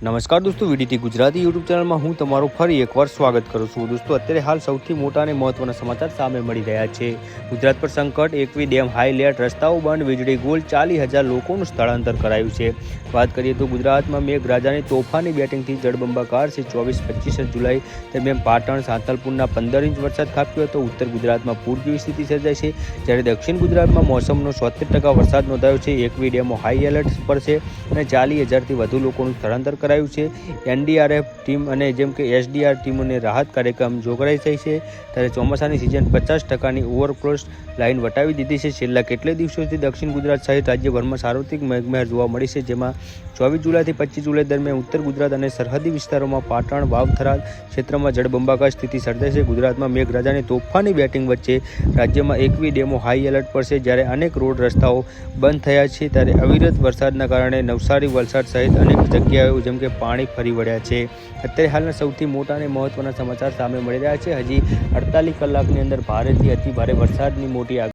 નમસ્કાર દોસ્તો, VDT Gujarati YouTube ચેનલમાં હું તમારું ફરી એકવાર સ્વાગત કરું છું. દોસ્તો, અત્યારે હાલ સૌથી મોટા અને મહત્વના સમાચાર સામે મળી રહ્યા છે. ગુજરાત પર સંકટ, એકવી ડેમ હાઈ એલર્ટ, રસ્તાઓ બંધ, વીજળી ગુલ, 40,000 લોકોનું સ્થળાંતર કરાયું છે. વાત કરીએ તો ગુજરાતમાં મેઘરાજાની તોફાની બેટિંગથી જળબંબાકાર છે. 24-25 જુલાઈ દરમિયાન પાટણ, સાંતલપુરના 15 ઇંચ વરસાદ ખાબક્યો હતો. ઉત્તર ગુજરાતમાં પૂર જેવી સ્થિતિ સર્જાઈ છે, જ્યારે દક્ષિણ ગુજરાતમાં મોસમનો 76% વરસાદ નોંધાયો છે. એકવી ડેમો હાઈ એલર્ટ પર છે અને 40,000થી વધુ લોકોનું સ્થળાંતર કરાયું છે. એનડીઆરએફ ટીમ અને જેમ કે એસડીઆર ટીમોને રાહત કાર્યક્રમ જોગવાઈ થઈ છે. ત્યારે ચોમાસાની સિઝન 50%ની ઓવરફ્લો લાઇન વટાવી દીધી છે. છેલ્લા કેટલાય દિવસોથી દક્ષિણ ગુજરાત સહિત રાજ્યભરમાં સાર્વત્રિક મેઘમહેર જોવા મળી છે, જેમાં 24 જુલાઈથી 25 જુલાઈ દરમિયાન ઉત્તર ગુજરાત અને સરહદી વિસ્તારોમાં પાટણ, વાવ-થરાદ ક્ષેત્રમાં જળબંબાકાર સ્થિતિ સર્જાઈ છે. ગુજરાતમાં મેઘરાજાની તોફાની બેટિંગ વચ્ચે રાજ્યમાં એકવી ડેમો હાઈ એલર્ટ પર છે, જ્યારે અનેક રોડ રસ્તાઓ બંધ થયા છે. ત્યારે અવિરત વરસાદના કારણે નવસારી, વલસાડ સહિત અનેક જગ્યાઓ જેમ કે પાણી ફરી વળ્યા છે. અત્યારે હાલના સૌથી મોટા અને મહત્વના સમાચાર સામે મળી રહ્યા છે. હજી 48 કલાકની અંદર ભારેથી અતિ ભારે વરસાદની મોટી